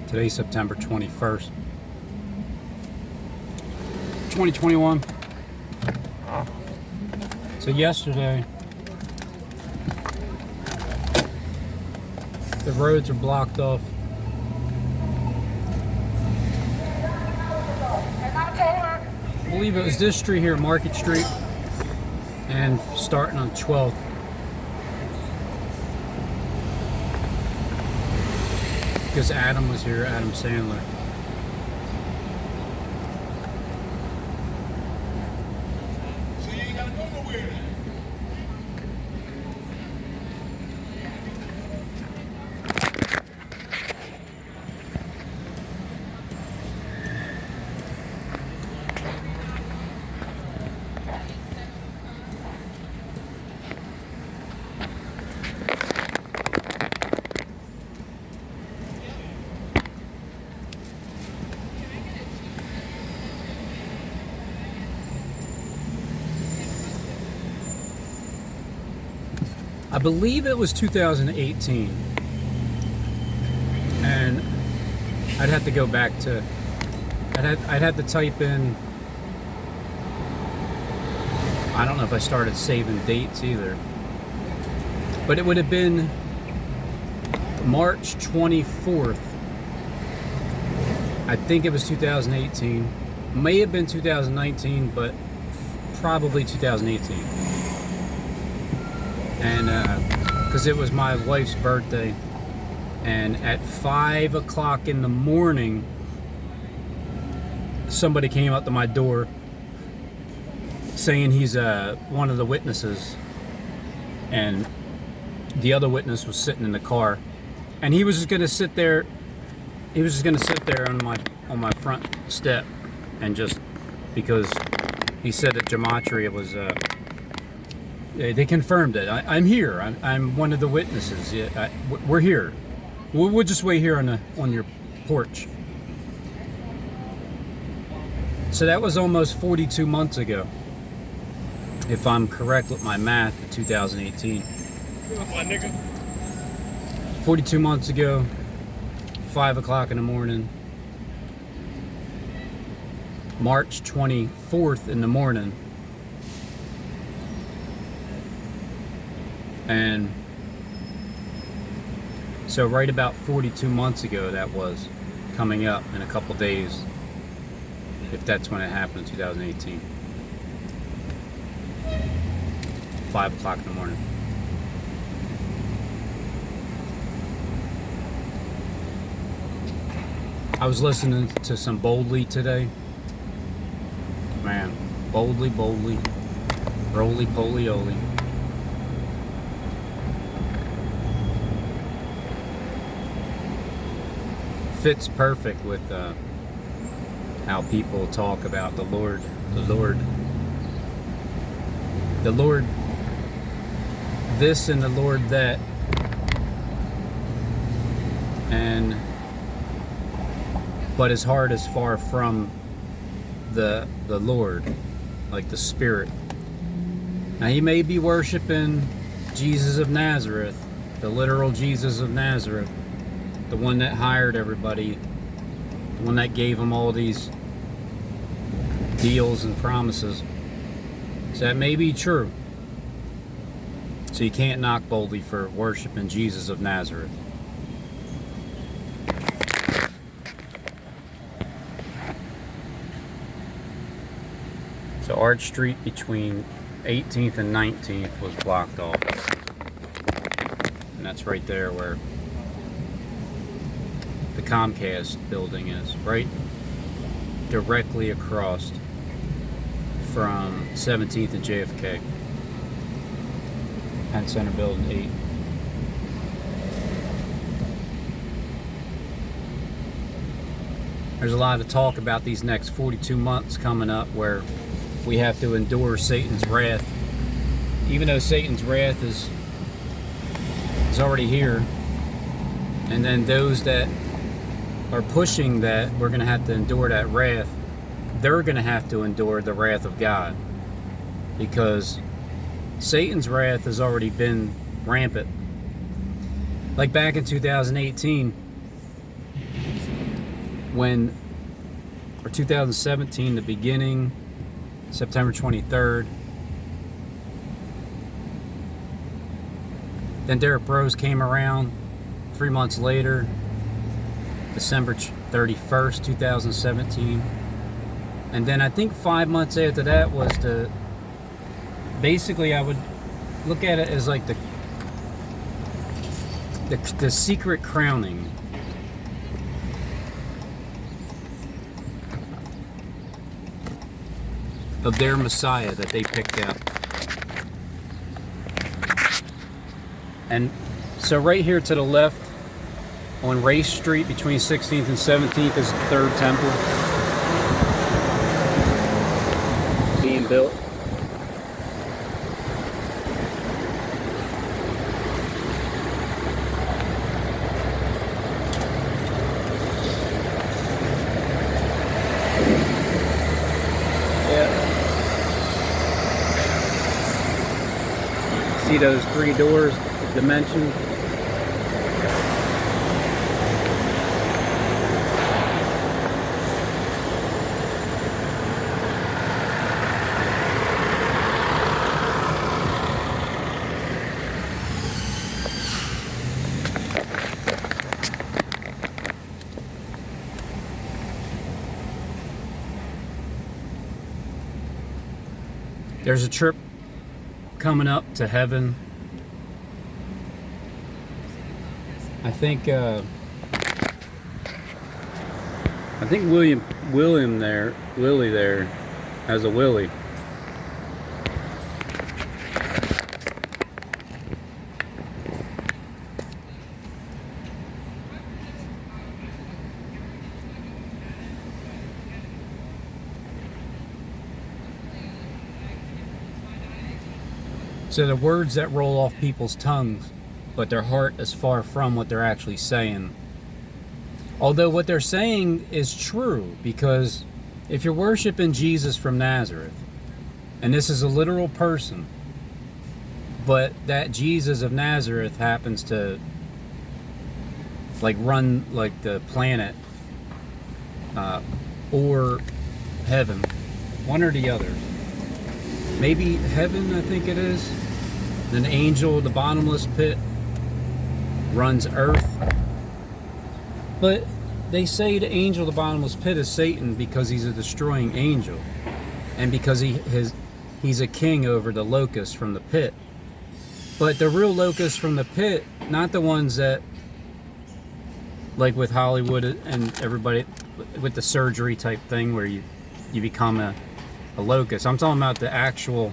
Today's September 21st, 2021. So yesterday, the roads are blocked off. I believe it was this street here, Market Street, and starting on 12th. Because Adam was here, Adam Sandler. So you ain't gotta go nowhere. I believe it was 2018, and I'd have to go back to, I'd have to type in, I don't know if I started saving dates either, but it would have been March 24th. I think it was 2018, may have been 2019, but probably 2018. And because it was my wife's birthday, and at 5 o'clock in the morning somebody came up to my door saying he's one of the witnesses, and the other witness was sitting in the car, and he was just gonna sit there on my front step, and just because he said that gematria was they confirmed it. I'm here. I'm one of the witnesses. Yeah, we're here. We'll just wait here on your porch. So that was almost 42 months ago, if I'm correct with my math, in 2018. 42 months ago, 5 o'clock in the morning, March 24th in the morning. And so right about 42 months ago, that was coming up in a couple days, if that's when it happened, in 2018. 5 o'clock in the morning. I was listening to some Boldly today. Man, boldly, roly poly oly. Fits perfect with how people talk about the Lord this and the Lord that, but his heart is far from the Lord, like the Spirit. Now he may be worshiping Jesus of Nazareth, the literal Jesus of Nazareth, the one that hired everybody, the one that gave them all these deals and promises. So that may be true. So you can't knock Boldly for worshiping Jesus of Nazareth. So Arch Street between 18th and 19th was blocked off. And that's right there where the Comcast building is, right directly across from 17th and JFK. Penn Center Building 8. There's a lot of talk about these next 42 months coming up where we have to endure Satan's wrath. Even though Satan's wrath is already here, and then those that are pushing that we're going to have to endure that wrath, they're going to have to endure the wrath of God, because Satan's wrath has already been rampant. Like back in 2018, or 2017, the beginning, September 23rd. Then Derek Bros came around 3 months later, December 31st, 2017. And then I think 5 months after that was basically I would look at it as like the secret crowning of their Messiah that they picked out. And so right here to the left on Race Street between 16th and 17th is the third temple being built. See those 3 doors, dimensions? There's a trip coming up to heaven. I think Willie there has a Willie. So the words that roll off people's tongues, but their heart is far from what they're actually saying. Although what they're saying is true, because if you're worshiping Jesus from Nazareth, and this is a literal person, but that Jesus of Nazareth happens to like run like the planet or heaven, one or the other. Maybe heaven, I think it is. An angel, the bottomless pit, runs earth. But they say the angel, the bottomless pit, is Satan because he's a destroying angel, and because he's a king over the locusts from the pit. But the real locusts from the pit, not the ones that, like with Hollywood and everybody, with the surgery type thing where you become a locust. I'm talking about the actual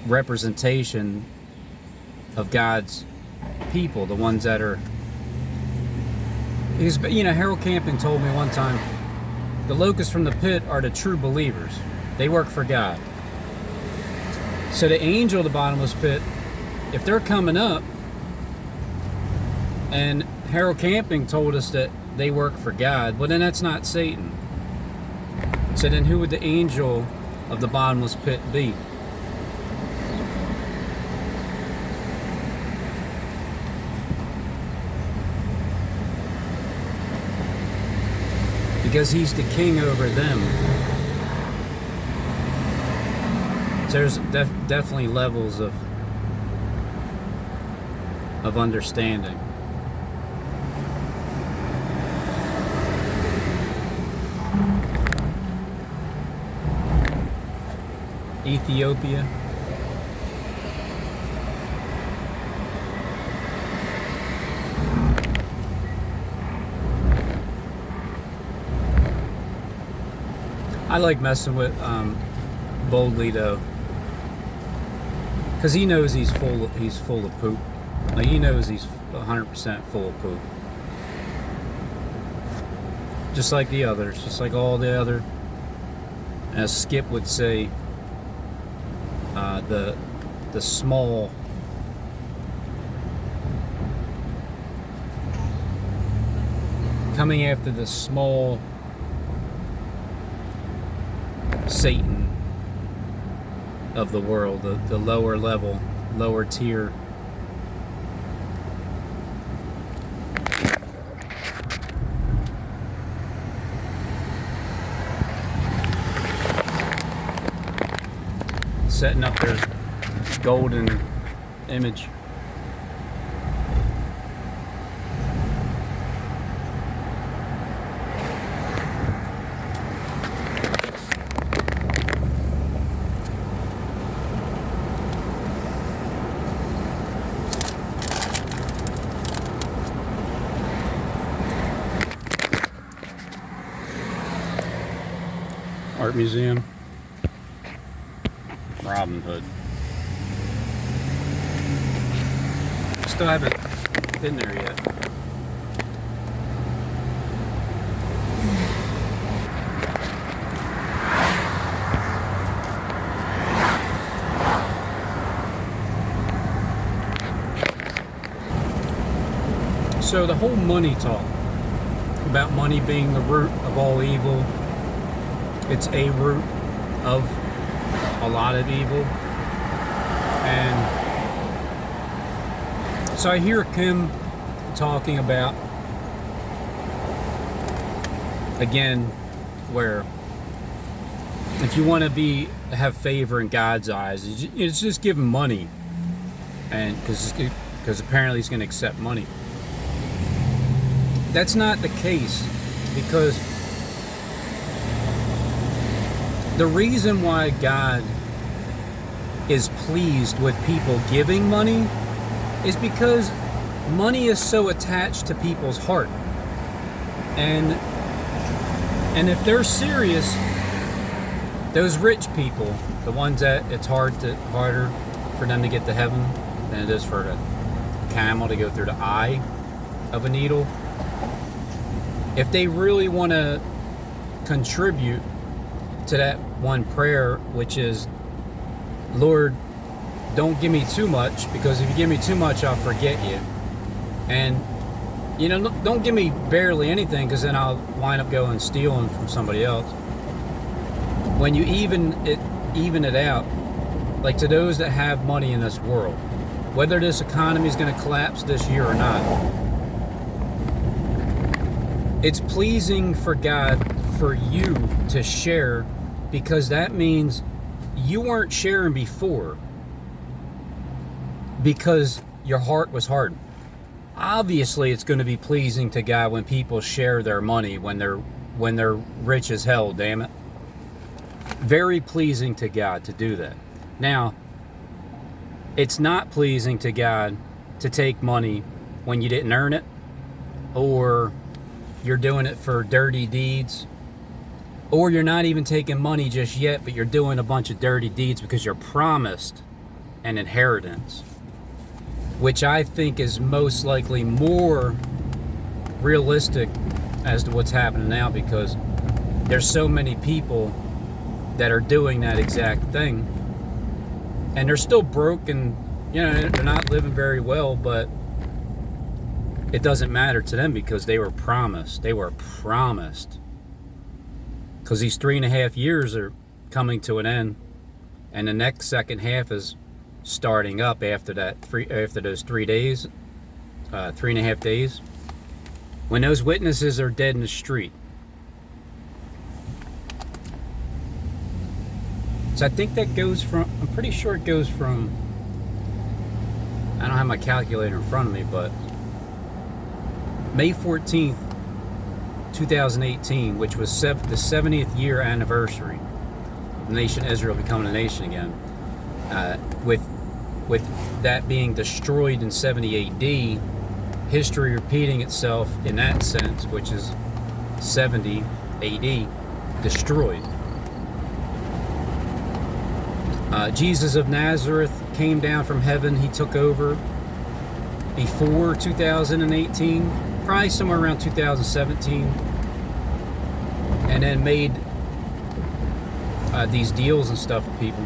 representation of God's people, the ones that are, because, you know, Harold Camping told me one time, the locusts from the pit are the true believers. They work for God. So the angel of the bottomless pit, if they're coming up, and Harold Camping told us that they work for God, well then that's not Satan. So then who would the angel of the bottomless pit be? Because he's the king over them. So there's definitely levels of understanding. Ethiopia. I like messing with Boldly though, because he knows he's full of poop. Like he knows he's 100% full of poop. Just like the others, just like all the other. As Skip would say, the small coming after the small Satan of the world, the lower level, lower tier. setting up their golden image. Art museum. Robin Hood. Still haven't been there yet. So the whole money talk about money being the root of all evil, it's a root of a lot of evil. And so I hear Kim talking about, again, where if you want to have favor in God's eyes, it's just give him money, and because apparently he's going to accept money. That's not the case, because the reason why God is pleased with people giving money is because money is so attached to people's heart. And if they're serious, those rich people, the ones that it's harder for them to get to heaven than it is for the camel to go through the eye of a needle, if they really want to contribute to that one prayer, which is, Lord, don't give me too much, because if you give me too much, I'll forget you. And, don't give me barely anything, because then I'll wind up going stealing from somebody else. When you even it out, like to those that have money in this world, whether this economy is going to collapse this year or not, it's pleasing for God for you to share, because that means you weren't sharing before because your heart was hardened. Obviously, it's going to be pleasing to God when people share their money when they're rich as hell, damn it. Very pleasing to God to do that. Now, it's not pleasing to God to take money when you didn't earn it, or you're doing it for dirty deeds, or you're not even taking money just yet, but you're doing a bunch of dirty deeds because you're promised an inheritance, which I think is most likely more realistic as to what's happening now, because there's so many people that are doing that exact thing, and they're still broke, and they're not living very well, but it doesn't matter to them because they were promised. Because these 3.5 years are coming to an end, and the next second half is starting up after those 3 days, 3.5 days, when those witnesses are dead in the street. So I think that goes from, I'm pretty sure it goes from, I don't have my calculator in front of me, but May 14th, 2018, which was the 70th year anniversary of the nation Israel becoming a nation again, with that being destroyed in 70 AD, history repeating itself in that sense, which is 70 AD, destroyed. Jesus of Nazareth came down from heaven. He took over before 2018, probably somewhere around 2017, and then made these deals and stuff with people.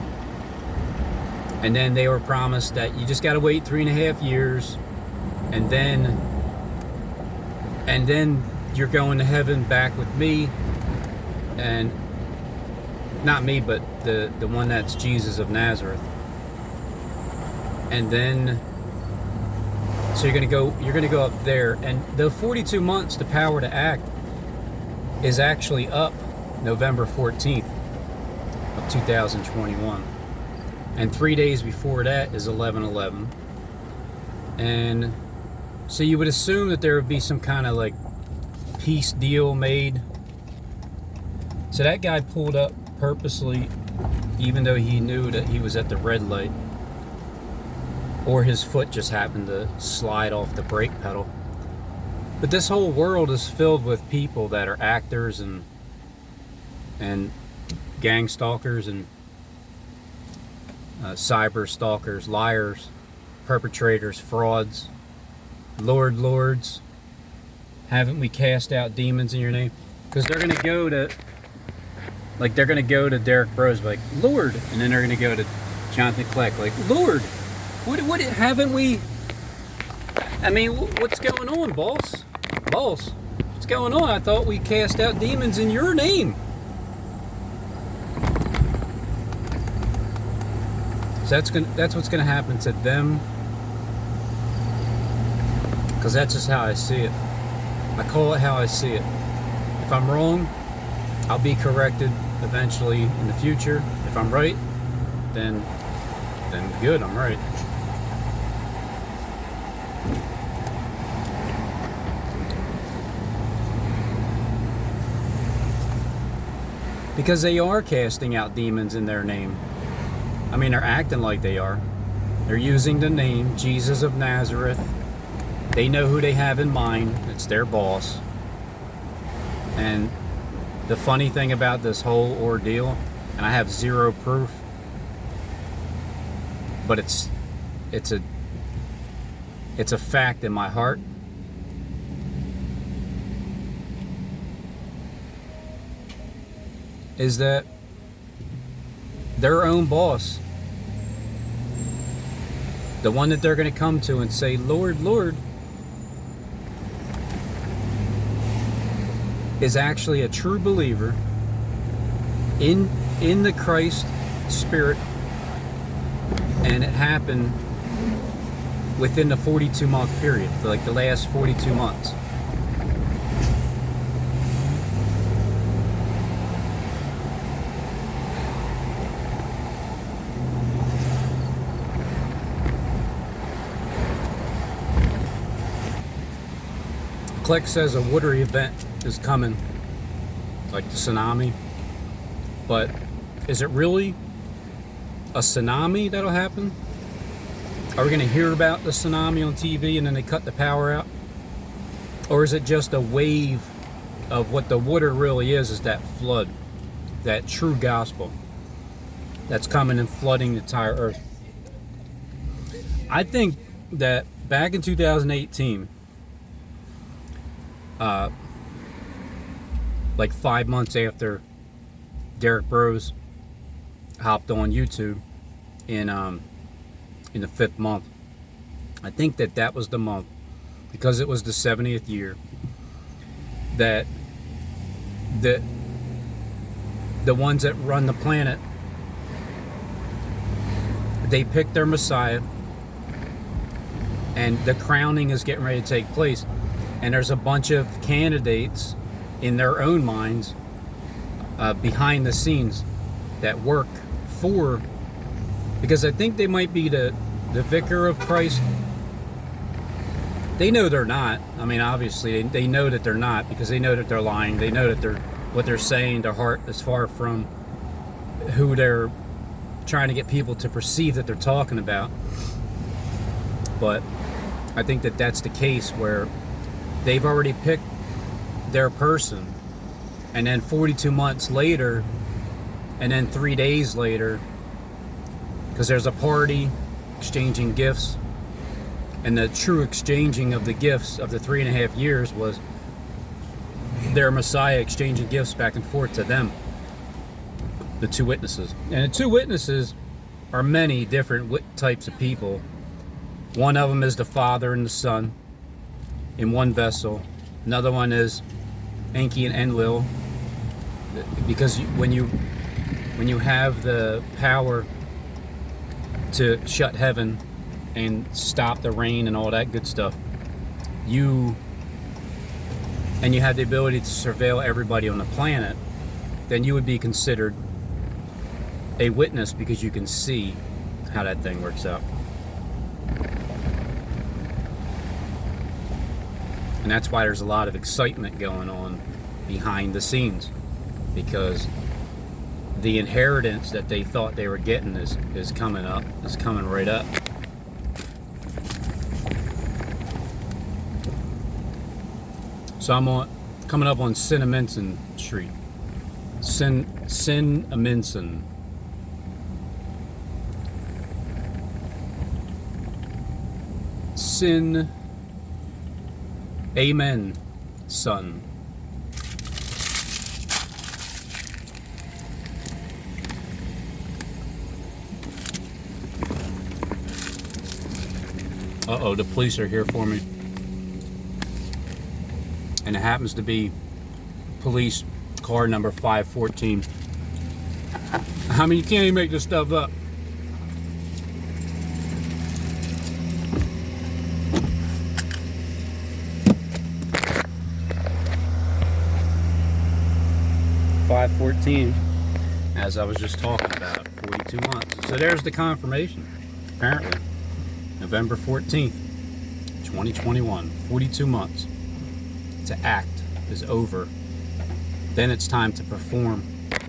And then they were promised that you just got to wait 3.5 years, and then you're going to heaven back with me, and not me, but the one that's Jesus of Nazareth. And then, so you're gonna go up there, and the 42 months, the power to act, is actually up November 14th of 2021. and 3 days before that is 11/11. And so you would assume that there would be some kind of like peace deal made. So that guy pulled up purposely, even though he knew that he was at the red light, or his foot just happened to slide off the brake pedal. But this whole world is filled with people that are actors and gang stalkers and cyber stalkers, liars, perpetrators, frauds, lords. Haven't we cast out demons in your name? Because they're gonna go to, like, they're gonna go to Derek Bros like, Lord, and then they're gonna go to Jonathan Kleck like, Lord, what haven't we? I mean, what's going on, boss? Boss, what's going on? I thought we cast out demons in your name. So that's what's gonna happen to them. Because that's just how I see it. I call it how I see it. If I'm wrong, I'll be corrected eventually in the future. If I'm right, then good, I'm right. Because they are casting out demons in their name. I mean, they're acting like they are. They're using the name Jesus of Nazareth. They know who they have in mind. It's their boss. And the funny thing about this whole ordeal, and I have zero proof, but it's a fact in my heart. Is that their own boss, the one that they're going to come to and say, Lord, Lord, is actually a true believer in the Christ Spirit, and it happened within the 42-month period, like the last 42 months. Click says a watery event is coming, like the tsunami, but is it really a tsunami that'll happen? Are we going to hear about the tsunami on TV and then they cut the power out? Or is it just a wave of what the water really is that flood, that true gospel that's coming and flooding the entire earth? I think that back in 2018, like 5 months after Derek Bros hopped on YouTube in the 5th month, I think that was the month, because it was the 70th year, that the ones that run the planet, they picked their Messiah, and the crowning is getting ready to take place. And there's a bunch of candidates in their own minds, behind the scenes, that work for, because I think they might be the vicar of Christ. They know they're not. I mean, obviously they know that they're not, because they know that they're lying. They know that what they're saying, their heart is far from who they're trying to get people to perceive that they're talking about. But I think that that's the case, where they've already picked their person, and then 42 months later, and then 3 days later, because there's a party exchanging gifts, and the true exchanging of the gifts of the 3.5 years was their Messiah exchanging gifts back and forth to them, the two witnesses. And the two witnesses are many different types of people. One of them is the Father and the Son in one vessel. Another one is Enki and Enlil, because when you have the power to shut heaven and stop the rain and all that good stuff, you have the ability to surveil everybody on the planet, then you would be considered a witness, because you can see how that thing works out. And that's why there's a lot of excitement going on behind the scenes, because the inheritance that they thought they were getting is coming up, is coming right up. So I'm coming up on Cinnaminson Street. Cinnaminson. Amen, son. Uh-oh, the police are here for me. And it happens to be police car number 514. I mean, you can't even make this stuff up. $514, as I was just talking about, 42 months. So there's the confirmation, apparently. November 14th, 2021, 42 months to act is over. Then it's time to perform.